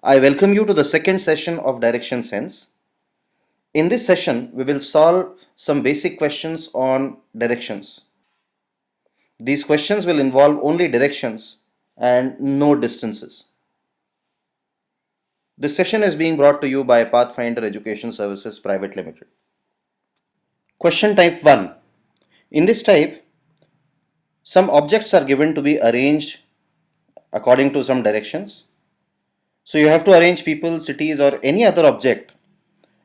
I welcome you to the second session of Direction Sense. In this session, we will solve some basic questions on directions. These questions will involve only directions and no distances. This session is being brought to you by Pathfinder Education Services Private Limited. Question type 1. In this type, some objects are given to be arranged according to some directions. So you have to arrange people, cities, or any other object,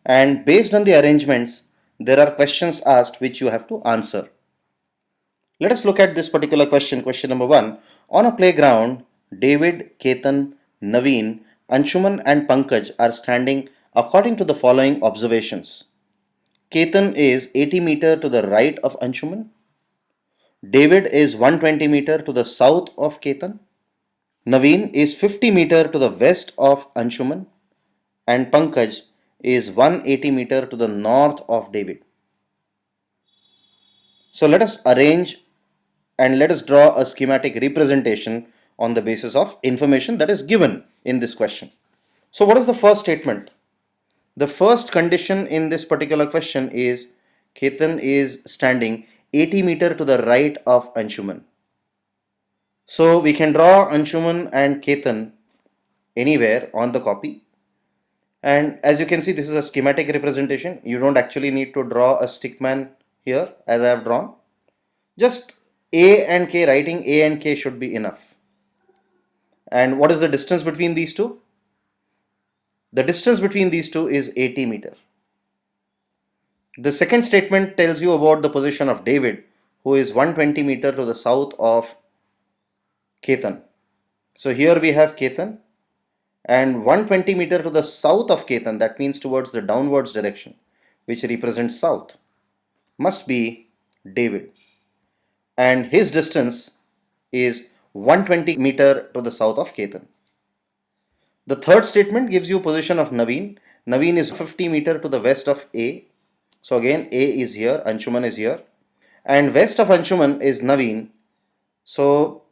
and based on the arrangements, there are questions asked which you have to answer. Let us look at this particular question, question number 1. On a playground, David, Ketan, Naveen, Anshuman and Pankaj are standing according to the following observations. Ketan is 80 meter to the right of Anshuman. David is 120 meter to the south of Ketan. Naveen is 50 meter to the west of Anshuman. And Pankaj is 180 meter to the north of David. So let us arrange and let us draw a schematic representation on the basis of information that is given in this question. So what is the first statement? The first condition in this particular question is Ketan is standing 80 meter to the right of Anshuman. So we can draw Anshuman and Ketan anywhere on the copy. And as you can see, this is a schematic representation. You don't actually need to draw a stickman here as I have drawn. Just A and K, writing A and K should be enough. And what is the distance between these two? The distance between these two is 80 meter. The second statement tells you about the position of David, who is 120 meter to the south of Ketan. So here we have Ketan, and 120 meter to the south of Ketan, that means towards the downwards direction, which represents south, must be David. And his distance is 120 meter to the south of Ketan. The third statement gives you position of Naveen. Naveen is 50 meter to the west of A. So again, A is here, Anshuman is here. And west of Anshuman is Naveen. So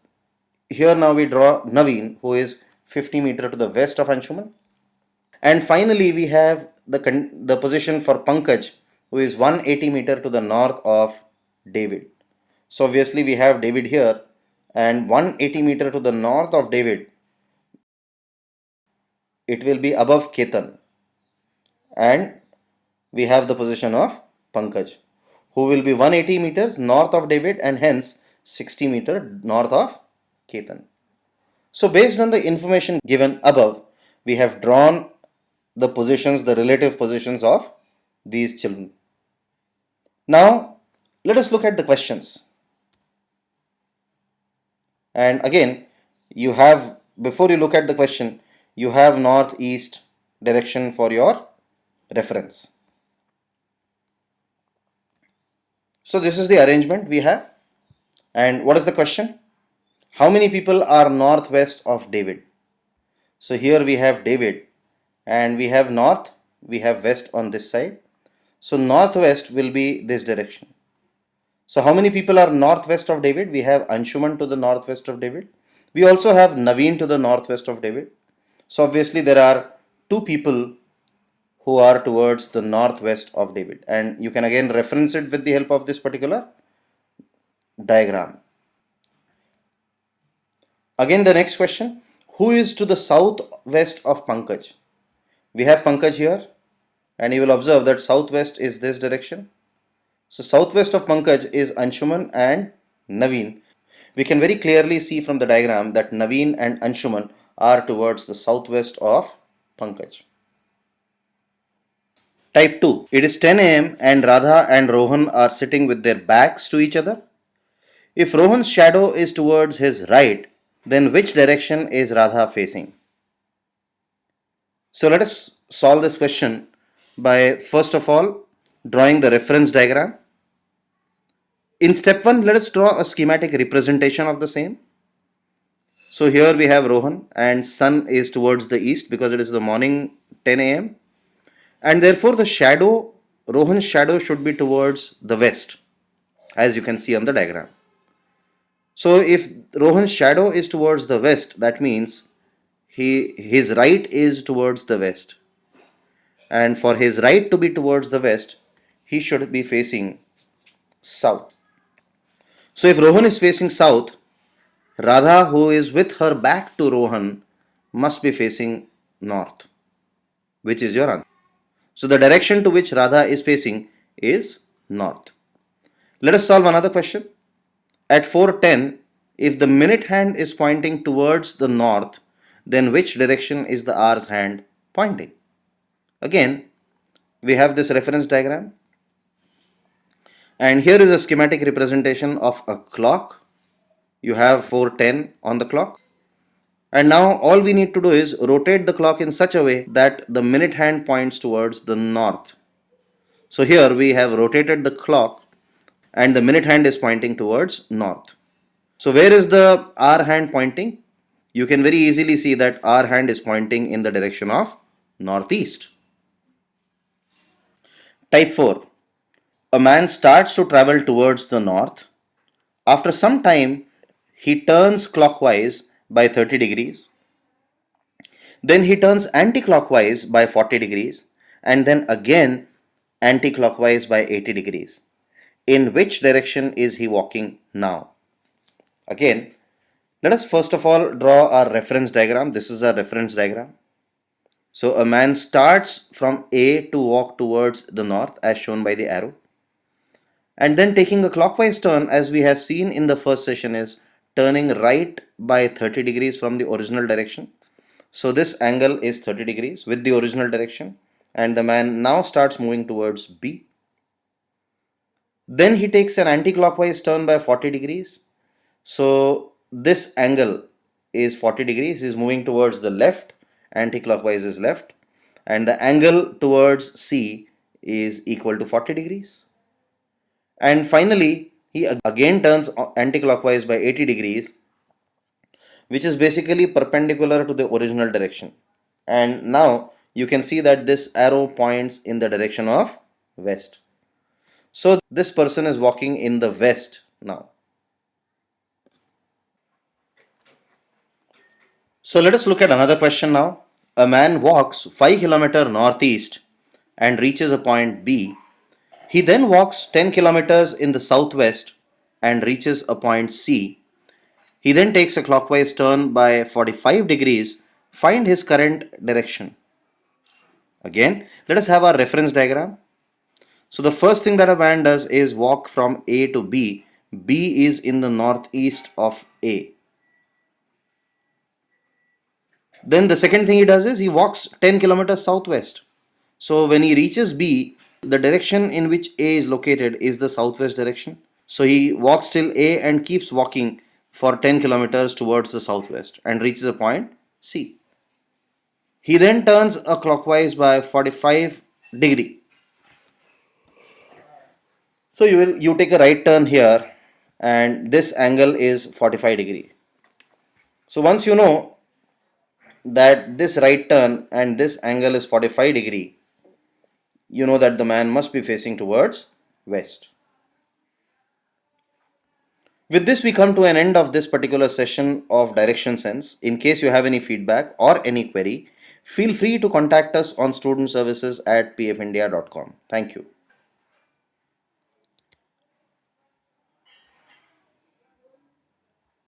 here now we draw Naveen, who is 50 meter to the west of Anshuman. And finally, we have the position for Pankaj, who is 180 meter to the north of David. So obviously we have David here, and 180 meter to the north of David, it will be above Ketan. And we have the position of Pankaj, who will be 180 meters north of David and hence 60 meter north of Ketan. So based on the information given above, we have drawn the positions, the relative positions of these children. Now let us look at the questions. And again, you have, before you look at the question, you have northeast direction for your reference. So this is the arrangement we have. And what is the question? How many people are northwest of David? So here we have David, and we have north, we have west on this side. So northwest will be this direction. So how many people are northwest of David? We have Anshuman to the northwest of David. We also have Naveen to the northwest of David. So obviously there are two people who are towards the northwest of David. And you can again reference it with the help of this particular diagram. Again, the next question, who is to the southwest of Pankaj? We have Pankaj here, and you will observe that southwest is this direction. So southwest of Pankaj is Anshuman and Naveen. We can very clearly see from the diagram that Naveen and Anshuman are towards the southwest of Pankaj. Type 2. It is 10 am and Radha and Rohan are sitting with their backs to each other. If Rohan's shadow is towards his right, then which direction is Radha facing? So let us solve this question by first of all drawing the reference diagram. In step 1, let us draw a schematic representation of the same. So here we have Rohan, and sun is towards the east because it is the morning 10 am, and therefore the shadow, Rohan's shadow should be towards the west, as you can see on the diagram. So if Rohan's shadow is towards the west, that means his right is towards the west, and for his right to be towards the west, he should be facing south. So if Rohan is facing south, Radha, who is with her back to Rohan, must be facing north, which is your answer. So the direction to which Radha is facing is north. Let us solve another question. At 4:10, if the minute hand is pointing towards the north, then which direction is the hour's hand pointing? Again, we have this reference diagram, and here is a schematic representation of a clock. You have 4:10 on the clock, and now all we need to do is rotate the clock in such a way that the minute hand points towards the north. So here we have rotated the clock and the minute hand is pointing towards north. So where is the hour hand pointing? You can very easily see that hour hand is pointing in the direction of northeast. Type 4. A man starts to travel towards the north. After some time, he turns clockwise by 30 degrees. Then he turns anti-clockwise by 40 degrees and then again anti-clockwise by 80 degrees. In which direction is he walking now? Again, let us first of all draw our reference diagram. This is a reference diagram. So a man starts from A to walk towards the north as shown by the arrow. And then taking a clockwise turn, as we have seen in the first session, is turning right by 30 degrees from the original direction. So this angle is 30 degrees with the original direction, and the man now starts moving towards B. Then he takes an anti-clockwise turn by 40 degrees. So this angle is 40 degrees, he is moving towards the left, anti-clockwise is left, and the angle towards C is equal to 40 degrees. And finally, he again turns anti-clockwise by 80 degrees, which is basically perpendicular to the original direction. And now you can see that this arrow points in the direction of west. So this person is walking in the west now. So let us look at another question now. A man walks 5 km northeast and reaches a point B. He then walks 10 kilometers in the southwest and reaches a point C. He then takes a clockwise turn by 45 degrees. Find his current direction. Again, let us have our reference diagram. So the first thing that a man does is walk from A to B. B is in the northeast of A. Then the second thing he does is he walks 10 kilometers southwest. So when he reaches B, the direction in which A is located is the southwest direction. So he walks till A and keeps walking for 10 kilometers towards the southwest and reaches a point C. He then turns a clockwise by 45 degree. So you take a right turn here and this angle is 45 degree. So once you know that this right turn and this angle is 45 degree, you know that the man must be facing towards west. With this, we come to an end of this particular session of Direction Sense. In case you have any feedback or any query, feel free to contact us on studentservices@pfindia.com. Thank you.